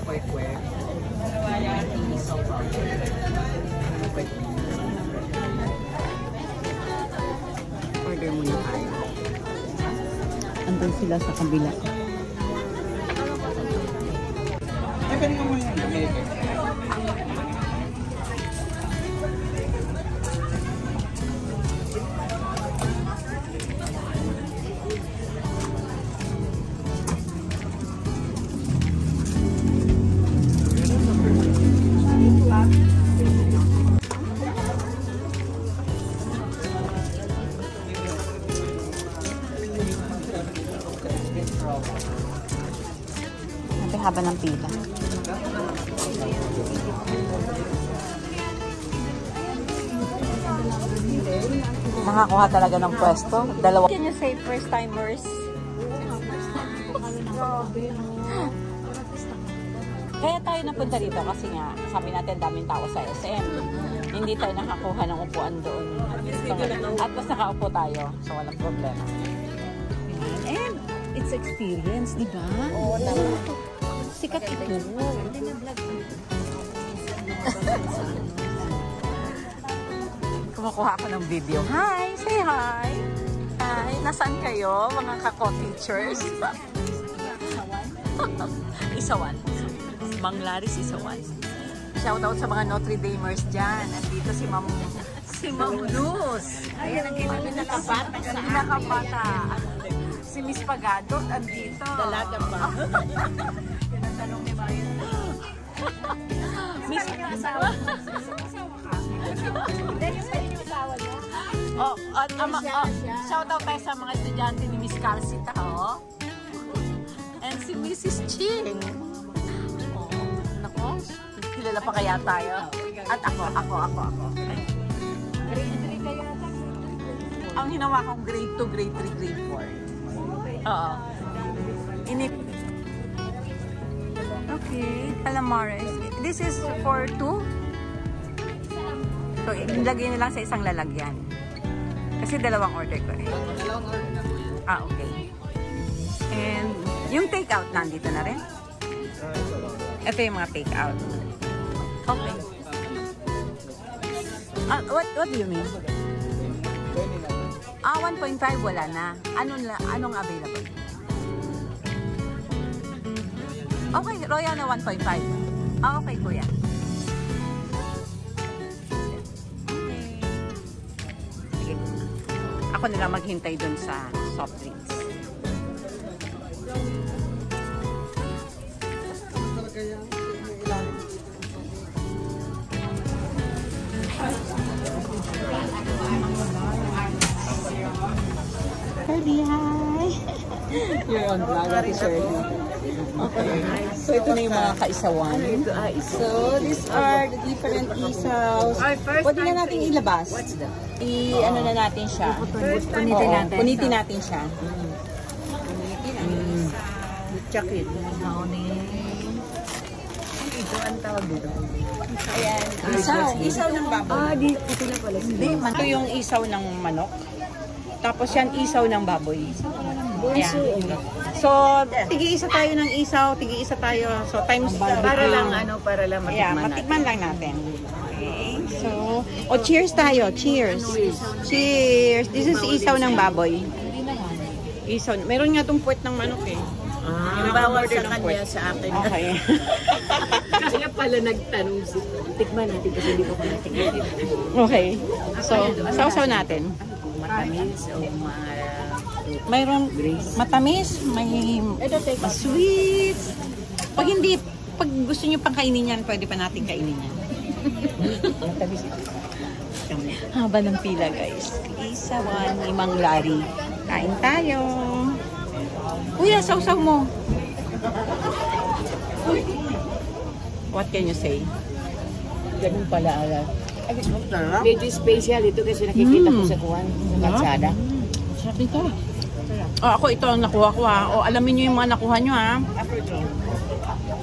kwek-kwek. Order muna tayo. Andun sila sa kabila. Ay, pwede mo muna yan. Haba ng pila. Nakakuha talaga ng pwesto. Dalawa. Can you say first timers? Kaya tayo napunta dito kasi nga sabi natin daming tao sa SM. Hindi tayo nakakuha ng upuan doon. At mas nakaupo tayo. So walang problema. And it's experience, di ba? Oo, sikat ito. Kumukuha ako ng video. Hi! Say hi! Hi! Nasaan kayo, mga kako-teachers? Isawan. Mang Laris, Isawan. Shoutout sa mga Notre Damers dyan. Nandito si Ma'am Luz. Ayan ang pinakabata sa akin. Pinakabata. Si Miss Pagado, andito. Dalaga pa. Tinatanong ni Mayan. Miss Pagado. Oh, shout out tayo sa mga estudyante ni Miss Calcita, oh. And si Mrs. Ching. Oh, nako, kilala pa kaya tayo? At ako. Ang hinawa kong grade 2, grade 3, grade 4. Oo. Okay, calamares. This is for 2? So, ilagay nyo lang sa isang lalagyan. Kasi dalawang order ko eh. Okay. And yung take-out nandito na rin? Ito yung mga take-out. Okay. What do you mean? 1.5 wala na. Anong available? Okay, Royal na 1.5. Okay, kuya. Sige. Ako nila maghintay dun sa soft drinks. Shirley, hi! You're on vlog, Ate Shirley. Okay. So, ito na yung mga kaisawan. So, these are the different isaws. Pwede na natin ilabas. Ano na natin siya. Punitin natin siya. Chakit. Ito ang tawag dito. Ayan. Isaw ng baboy. Dito na pala. Ito yung isaw ng manok. Tapos yan, isaw ng baboy. Ayan. So, tigi-isa tayo ng isaw, tigi-isa tayo. So, times para lang matikman natin. Matikman lang natin. Okay. So, cheers tayo. Cheers. Cheers. This is isaw ng baboy. Isaw. Meron nga itong puwet ng manok eh. Bawal sa kanya sa akin. Okay. Kaya pala nagtanong si tikman natin kasi hindi ko pa natikman. Okay. So, sausaw natin. Matamis o mayroon matamis, may sweet. Pag gusto niyo pang kainin yan, pwede pa natin kainin yan. Haba ng pila, guys. Isawan ni Mang Larry. Kain tayo. Kuya, sausaw mo. What can you say? ganun pala. Medyo special ito kasi nakikita ko sa kuwan, sa kalsada. Sarap ito. Ako ito ang nakuha ko ha. O alamin nyo yung mga nakuha nyo ha.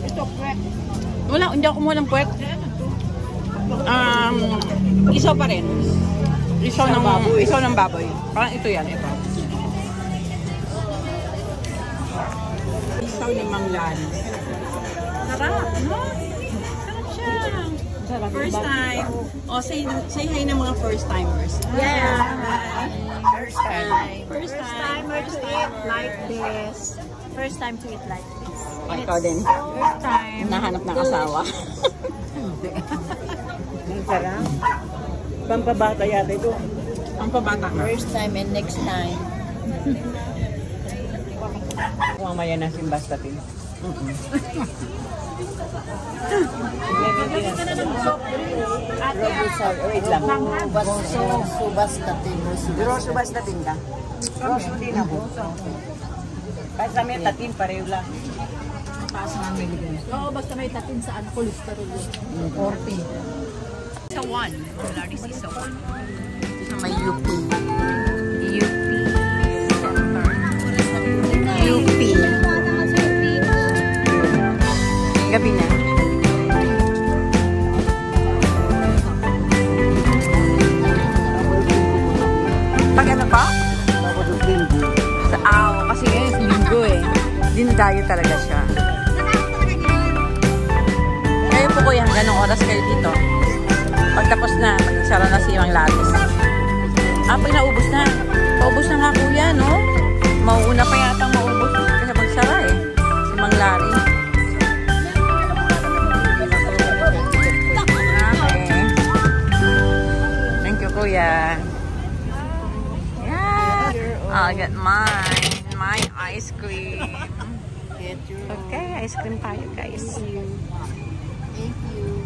Ito, puwet. Wala, hindi ako kumuha ng puwet. Isaw pa rin. Isaw ng baboy. Parang ito yan, ito. Isaw ni Mang Larry. Sarap, no? Sarap siya. First time. Oh, say hi ng mga first timers. Yeah. First time. First timer to eat like this. First time to eat like this. Ikaw din. First time. Nahanap ng asawa. Ang sarap. Pampabata yata ito. Ang pabata nga. First time and next time. Mamaya na simbastatin. Wait lang. Subastatin. Grosso bastatin ka? Grosso din ako. Kahit sa may tatin, pareho lang. Oo, basta may tatin sa cholesterol. 40. Sa 1. Ang Laris is sa 1. Sa may UP. UP Center. UP. Gabi na. Pag ano pa? Sa kasi ngayon linggo eh. Dinadayo talaga siya. Kayo po kuya, hanggang anong oras kayo dito? Pagtapos na, magsara na si Mang Laris. Pag naubos na. Paubos na nga kuya, no? Mauuna pa yata maubos kasi magsara eh. Si Mang Laris. Okay. Thank you kuya. Yeah. I'll get mine. My ice cream. Okay, ice cream tayo guys. Thank you.